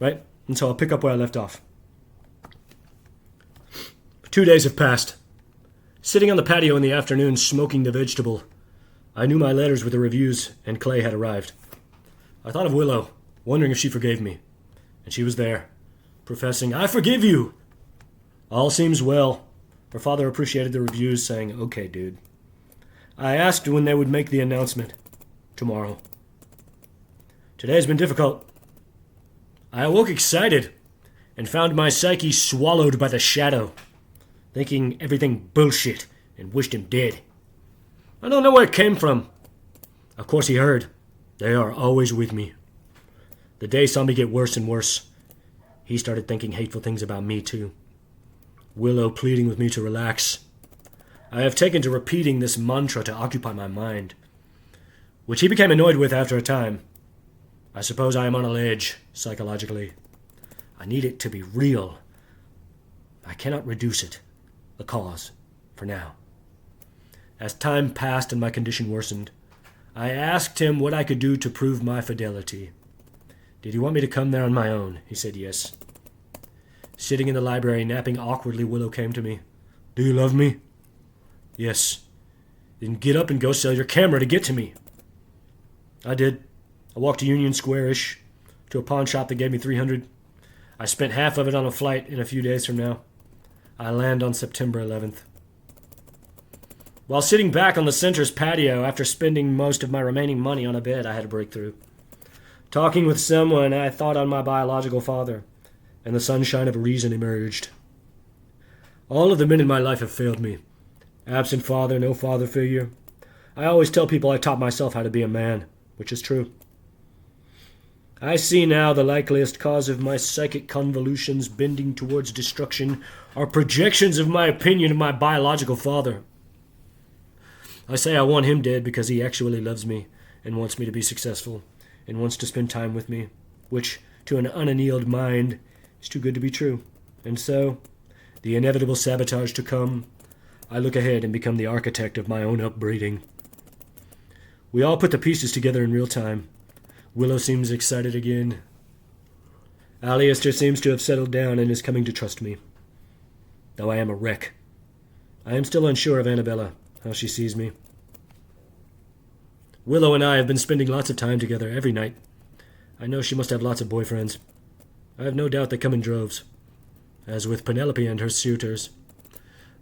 right? And so I'll pick up where I left off. 2 days have passed. Sitting on the patio in the afternoon, smoking the vegetable, I knew my letters with the reviews and Clay had arrived. I thought of Willow, wondering if she forgave me. And she was there, professing, "I forgive you!" All seems well. Her father appreciated the reviews, saying, "Okay, dude." I asked when they would make the announcement. Tomorrow. Today has been difficult. I awoke excited and found my psyche swallowed by the shadow, thinking everything bullshit and wished him dead. I don't know where it came from. Of course he heard. They are always with me. The day saw me get worse and worse. He started thinking hateful things about me, too. Willow pleading with me to relax. I have taken to repeating this mantra to occupy my mind, which he became annoyed with after a time. I suppose I am on a ledge, psychologically. I need it to be real. I cannot reduce it, the cause, for now. As time passed and my condition worsened, I asked him what I could do to prove my fidelity. Did he want me to come there on my own? He said yes. Sitting in the library, napping awkwardly, Willow came to me. "Do you love me?" "Yes." "Then get up and go sell your camera to get to me." I did. I walked to Union Square-ish, to a pawn shop that gave me $300. I spent half of it on a flight in a few days from now. I land on September 11th. While sitting back on the center's patio after spending most of my remaining money on a bed, I had a breakthrough. Talking with someone, I thought on my biological father, and the sunshine of reason emerged. All of the men in my life have failed me. Absent father, no father figure. I always tell people I taught myself how to be a man, which is true. I see now the likeliest cause of my psychic convolutions bending towards destruction are projections of my opinion of my biological father. I say I want him dead because he actually loves me and wants me to be successful and wants to spend time with me, which, to an unannealed mind, is too good to be true. And so, the inevitable sabotage to come, I look ahead and become the architect of my own upbreeding. We all put the pieces together in real time. Willow seems excited again. Alistair seems to have settled down and is coming to trust me. Though I am a wreck. I am still unsure of Annabella, how she sees me. Willow and I have been spending lots of time together every night. I know she must have lots of boyfriends. I have no doubt they come in droves, as with Penelope and her suitors.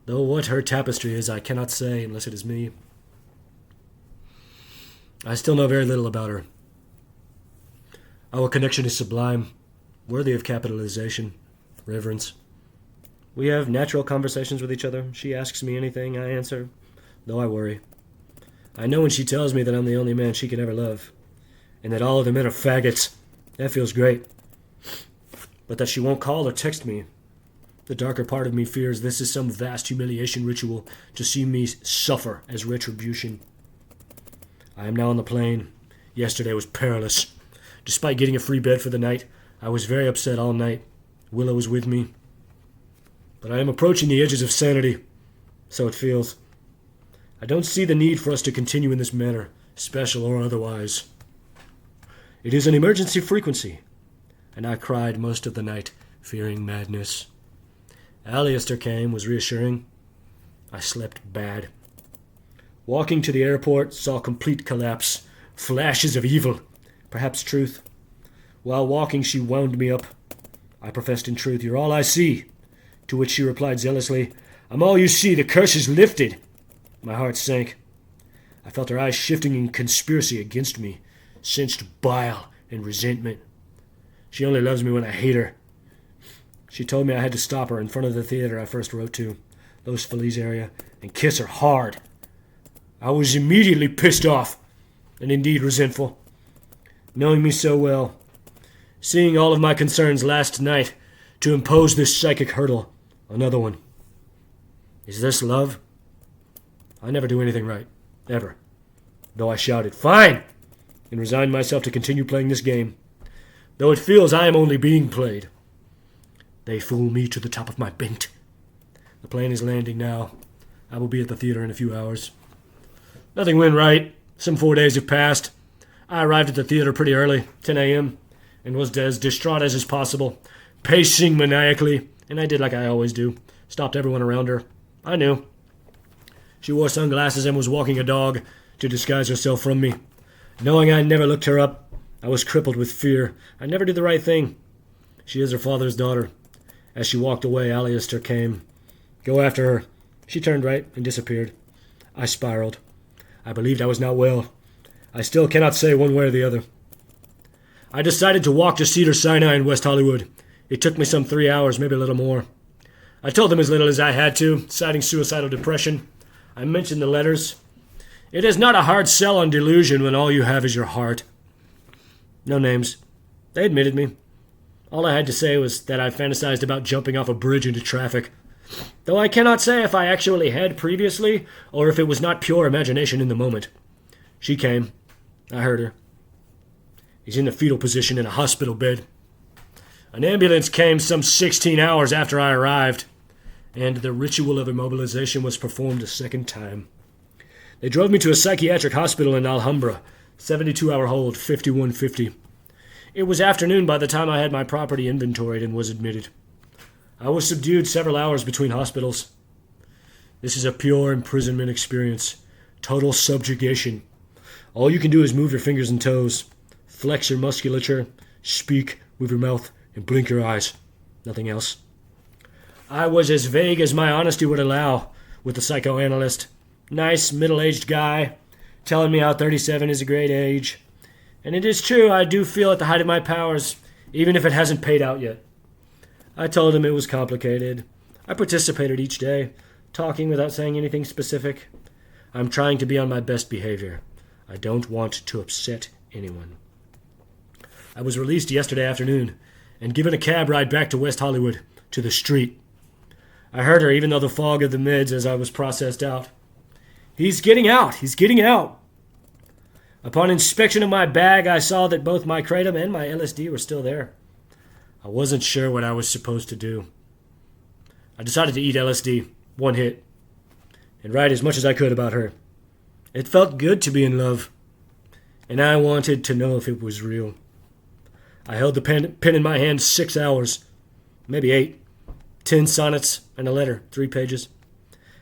Though what her tapestry is, I cannot say unless it is me. I still know very little about her. Our connection is sublime, worthy of capitalization, reverence. We have natural conversations with each other. She asks me anything, I answer, though I worry. I know when she tells me that I'm the only man she can ever love, and that all of the men are faggots. That feels great. But that she won't call or text me. The darker part of me fears this is some vast humiliation ritual to see me suffer as retribution. I am now on the plane. Yesterday was perilous. Despite getting a free bed for the night, I was very upset all night. Willow was with me. But I am approaching the edges of sanity. So it feels. I don't see the need for us to continue in this manner, special or otherwise. It is an emergency frequency, and I cried most of the night, fearing madness. Alistair came, was reassuring. I slept bad. Walking to the airport, saw complete collapse, flashes of evil, perhaps truth. While walking, she wound me up. I professed in truth, "You're all I see." To which she replied zealously, "I'm all you see, the curse is lifted." My heart sank. I felt her eyes shifting in conspiracy against me, sensed bile and resentment. She only loves me when I hate her. She told me I had to stop her in front of the theater I first wrote to, Los Feliz area, and kiss her hard. I was immediately pissed off, and indeed resentful. Knowing me so well, seeing all of my concerns last night, to impose this psychic hurdle, another one. Is this love? I never do anything right, ever. Though I shouted, "Fine!" and resigned myself to continue playing this game, though it feels I am only being played. They fool me to the top of my bent. The plane is landing now. I will be at the theater in a few hours. Nothing went right. Some 4 days have passed. I arrived at the theater pretty early, 10 a.m., and was as distraught as is possible, pacing maniacally, and I did like I always do. Stopped everyone around her. I knew. She wore sunglasses and was walking a dog to disguise herself from me. Knowing I never looked her up, I was crippled with fear. I never did the right thing. She is her father's daughter. As she walked away, Alistair came. Go after her. She turned right and disappeared. I spiraled. I believed I was not well. I still cannot say one way or the other. I decided to walk to Cedars-Sinai in West Hollywood. It took me some 3 hours, maybe a little more. I told them as little as I had to, citing suicidal depression. I mentioned the letters. It is not a hard sell on delusion when all you have is your heart. No names. They admitted me. All I had to say was that I fantasized about jumping off a bridge into traffic. Though I cannot say if I actually had previously, or if it was not pure imagination in the moment. She came. I heard her. He's in the fetal position in a hospital bed. An ambulance came some 16 hours after I arrived, and the ritual of immobilization was performed a second time. They drove me to a psychiatric hospital in Alhambra, 72-hour hold, 5150. It was afternoon by the time I had my property inventoried and was admitted. I was subdued several hours between hospitals. This is a pure imprisonment experience. Total subjugation. All you can do is move your fingers and toes, flex your musculature, speak, move your mouth, and blink your eyes. Nothing else. I was as vague as my honesty would allow with the psychoanalyst. Nice, middle-aged guy, telling me how 37 is a great age. And it is true, I do feel at the height of my powers, even if it hasn't paid out yet. I told him it was complicated. I participated each day, talking without saying anything specific. I'm trying to be on my best behavior. I don't want to upset anyone. I was released yesterday afternoon and given a cab ride back to West Hollywood, to the street. I heard her even though the fog of the mids as I was processed out. He's getting out! He's getting out! Upon inspection of my bag, I saw that both my kratom and my LSD were still there. I wasn't sure what I was supposed to do. I decided to eat LSD, one hit, and write as much as I could about her. It felt good to be in love, and I wanted to know if it was real. I held the pen in my hand 6 hours, maybe 8, 10 sonnets and a letter, 3 pages.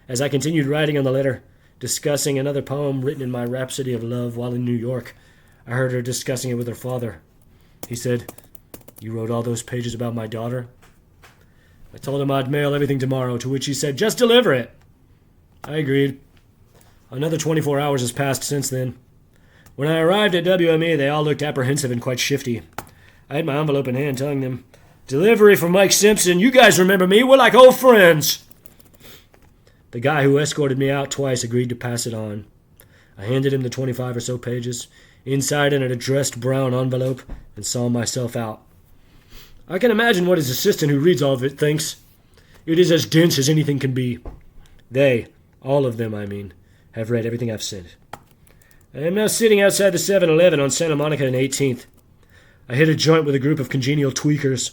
As I continued writing on the letter, discussing another poem written in my rhapsody of love while in New York, I heard her discussing it with her father. He said, "You wrote all those pages about my daughter?" I told him I'd mail everything tomorrow, to which he said, "Just deliver it." I agreed. Another 24 hours has passed since then. When I arrived at WME, they all looked apprehensive and quite shifty. I had my envelope in hand, telling them, "Delivery from Mike Simpson. You guys remember me. We're like old friends." The guy who escorted me out twice agreed to pass it on. I handed him the 25 or so pages, inside in an addressed brown envelope, and saw myself out. I can imagine what his assistant who reads all of it thinks. It is as dense as anything can be. They, all of them I mean, have read everything I've said. I am now sitting outside the 7-Eleven on Santa Monica and 18th. I hit a joint with a group of congenial tweakers.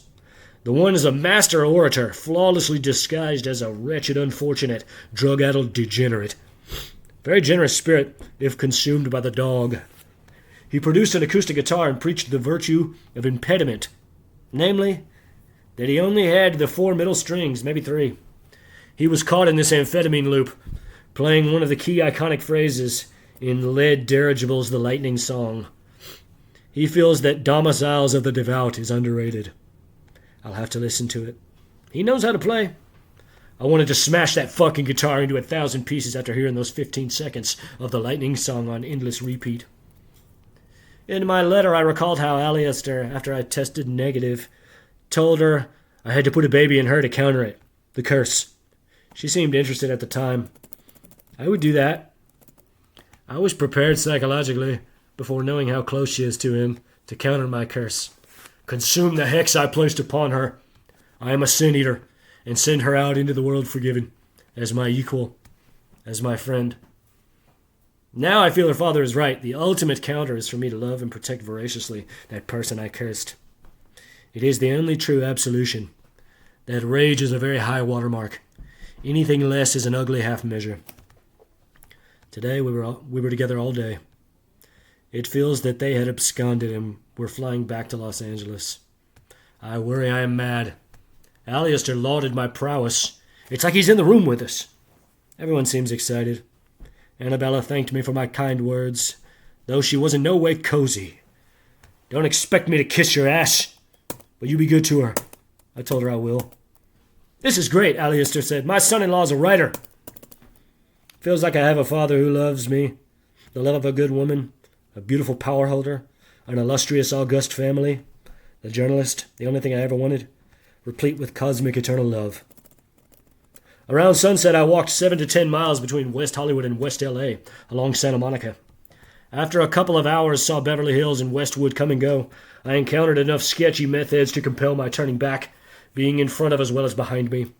The one is a master orator, flawlessly disguised as a wretched, unfortunate, drug-addled degenerate. Very generous spirit, if consumed by the dog. He produced an acoustic guitar and preached the virtue of impediment. Namely, that he only had the 4 middle strings, maybe 3. He was caught in this amphetamine loop, playing one of the key iconic phrases in Led Dirigible's The Lightning Song. He feels that Domiciles of the Devout is underrated. I'll have to listen to it. He knows how to play. I wanted to smash that fucking guitar into 1,000 pieces after hearing those 15 seconds of The Lightning Song on endless repeat. In my letter, I recalled how Alistair, after I tested negative, told her I had to put a baby in her to counter it, the curse. She seemed interested at the time. I would do that. I was prepared psychologically, before knowing how close she is to him, to counter my curse. Consume the hex I placed upon her. I am a sin eater, and send her out into the world forgiven, as my equal, as my friend. Now I feel her father is right. The ultimate counter is for me to love and protect voraciously that person I cursed. It is the only true absolution. That rage is a very high watermark. Anything less is an ugly half measure. Today we were together all day. It feels that they had absconded and we're flying back to Los Angeles. I worry I am mad. Alistair lauded my prowess. It's like he's in the room with us. Everyone seems excited. Annabella thanked me for my kind words, though she was in no way cozy. Don't expect me to kiss your ass, but you be good to her. I told her I will. This is great, Alistair said. My son-in-law's a writer. Feels like I have a father who loves me, the love of a good woman, a beautiful power holder, an illustrious august family, the journalist, the only thing I ever wanted, replete with cosmic eternal love. Around sunset, I walked 7 to 10 miles between West Hollywood and West L.A. along Santa Monica. After a couple of hours saw Beverly Hills and Westwood come and go, I encountered enough sketchy methods to compel my turning back, being in front of as well as behind me.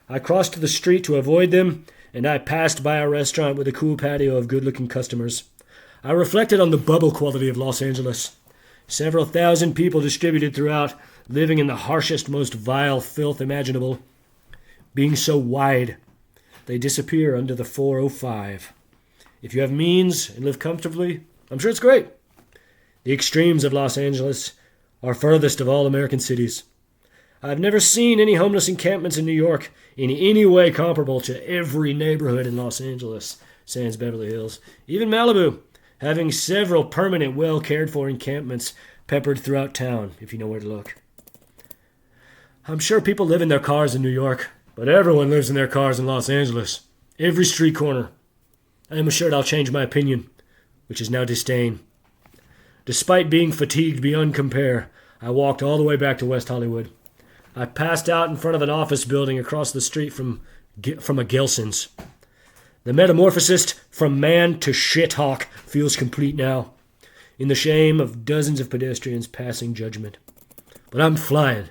I crossed the street to avoid them, and I passed by a restaurant with a cool patio of good-looking customers. I reflected on the bubble quality of Los Angeles. Several thousand people distributed throughout, living in the harshest, most vile filth imaginable. Being so wide, they disappear under the 405. If you have means and live comfortably, I'm sure it's great. The extremes of Los Angeles are furthest of all American cities. I've never seen any homeless encampments in New York in any way comparable to every neighborhood in Los Angeles, sans Beverly Hills. Even Malibu, having several permanent, well-cared-for encampments peppered throughout town, if you know where to look. I'm sure people live in their cars in New York, but everyone lives in their cars in Los Angeles. Every street corner. I am assured I'll change my opinion, which is now disdain. Despite being fatigued beyond compare, I walked all the way back to West Hollywood. I passed out in front of an office building across the street from a Gelson's. The metamorphosis from man to shithawk feels complete now, in the shame of dozens of pedestrians passing judgment. But I'm flying.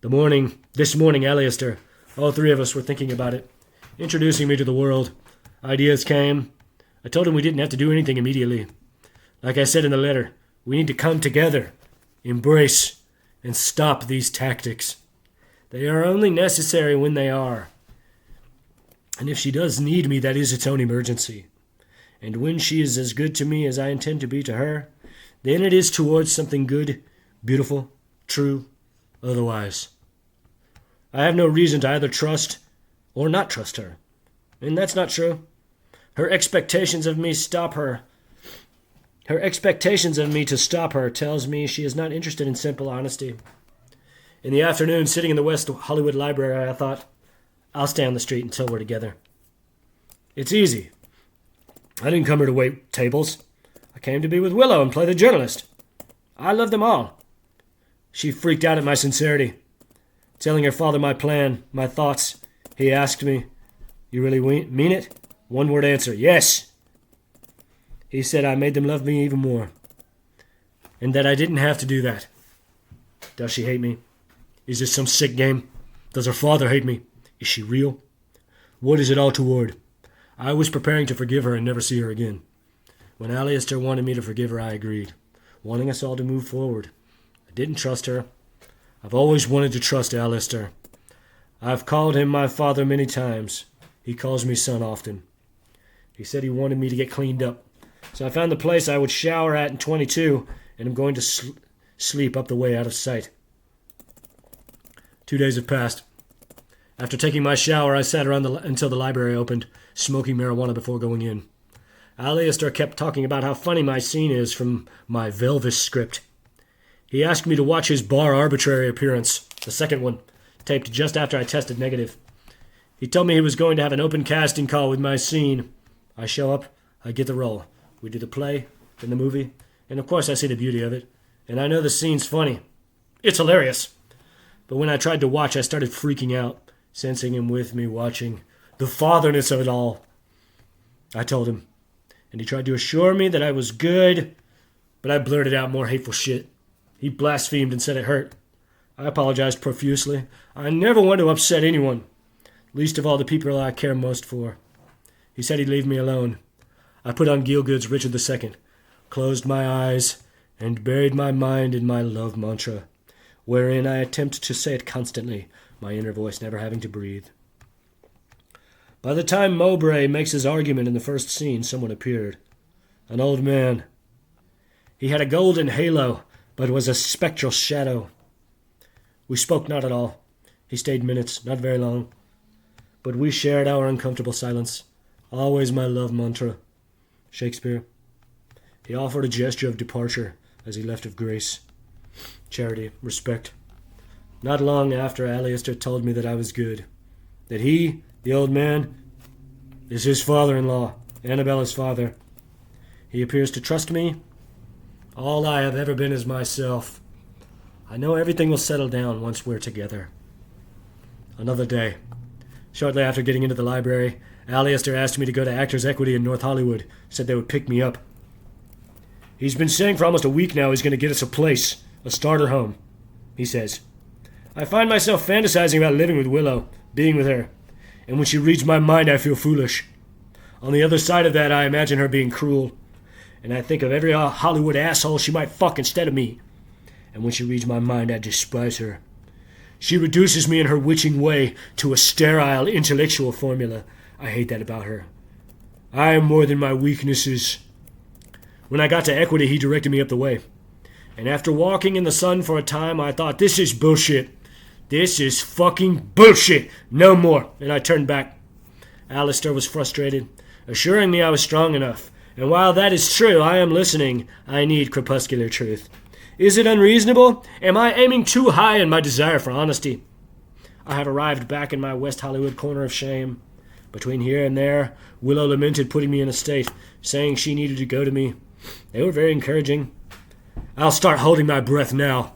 This morning, Alistair, all three of us were thinking about it, introducing me to the world. Ideas came. I told him we didn't have to do anything immediately. Like I said in the letter, we need to come together, embrace, and stop these tactics. They are only necessary when they are. And if she does need me, that is its own emergency. And when she is as good to me as I intend to be to her, then it is towards something good, beautiful, true, otherwise. I have no reason to either trust or not trust her. And that's not true. Her expectations of me to stop her tells me she is not interested in simple honesty. In the afternoon, sitting in the West Hollywood library, I thought, I'll stay on the street until we're together. It's easy. I didn't come here to wait tables. I came to be with Willow and play the journalist. I love them all. She freaked out at my sincerity. Telling her father my plan, my thoughts, he asked me, You really mean it? One-word answer, yes. He said I made them love me even more. And that I didn't have to do that. Does she hate me? Is this some sick game? Does her father hate me? Is she real? What is it all toward? I was preparing to forgive her and never see her again. When Alistair wanted me to forgive her, I agreed, wanting us all to move forward. I didn't trust her. I've always wanted to trust Alistair. I've called him my father many times. He calls me son often. He said he wanted me to get cleaned up. So I found the place I would shower at in 22, and I'm going to sleep up the way out of sight. 2 days have passed. After taking my shower, I sat around until the library opened, smoking marijuana before going in. Alistair kept talking about how funny my scene is from my Velvis script. He asked me to watch his bar arbitrary appearance, the second one, taped just after I tested negative. He told me he was going to have an open casting call with my scene. I show up, I get the role. We do the play, then the movie, and of course I see the beauty of it. And I know the scene's funny. It's hilarious. But when I tried to watch, I started freaking out, sensing him with me watching. The fatherness of it all. I told him, and he tried to assure me that I was good, but I blurted out more hateful shit. He blasphemed and said it hurt. I apologized profusely. I never want to upset anyone, least of all the people I care most for. He said he'd leave me alone. I put on Gielgud's Richard II, closed my eyes, and buried my mind in my love mantra, wherein I attempt to say it constantly, my inner voice never having to breathe. By the time Mowbray makes his argument in the first scene, someone appeared. An old man. He had a golden halo, but was a spectral shadow. We spoke not at all. He stayed minutes, not very long. But we shared our uncomfortable silence. Always my love mantra. Shakespeare. He offered a gesture of departure as he left of grace. Charity, respect. Not long after, Alistair told me that I was good. That he, the old man, is his father-in-law, Annabella's father. He appears to trust me. All I have ever been is myself. I know everything will settle down once we're together. Another day. Shortly after getting into the library, Alistair asked me to go to Actors Equity in North Hollywood. Said they would pick me up. He's been saying for almost a week now he's going to get us a place, a starter home, he says. I find myself fantasizing about living with Willow, being with her. And when she reads my mind, I feel foolish. On the other side of that, I imagine her being cruel. And I think of every Hollywood asshole she might fuck instead of me. And when she reads my mind, I despise her. She reduces me in her witching way to a sterile intellectual formula. I hate that about her. I am more than my weaknesses. When I got to Equity, he directed me up the way. And after walking in the sun for a time, I thought, this is bullshit. This is fucking bullshit. No more. And I turned back. Alistair was frustrated, assuring me I was strong enough. And while that is true, I am listening. I need crepuscular truth. Is it unreasonable? Am I aiming too high in my desire for honesty? I have arrived back in my West Hollywood corner of shame. Between here and there, Willow lamented putting me in a state, saying she needed to go to me. They were very encouraging. I'll start holding my breath now.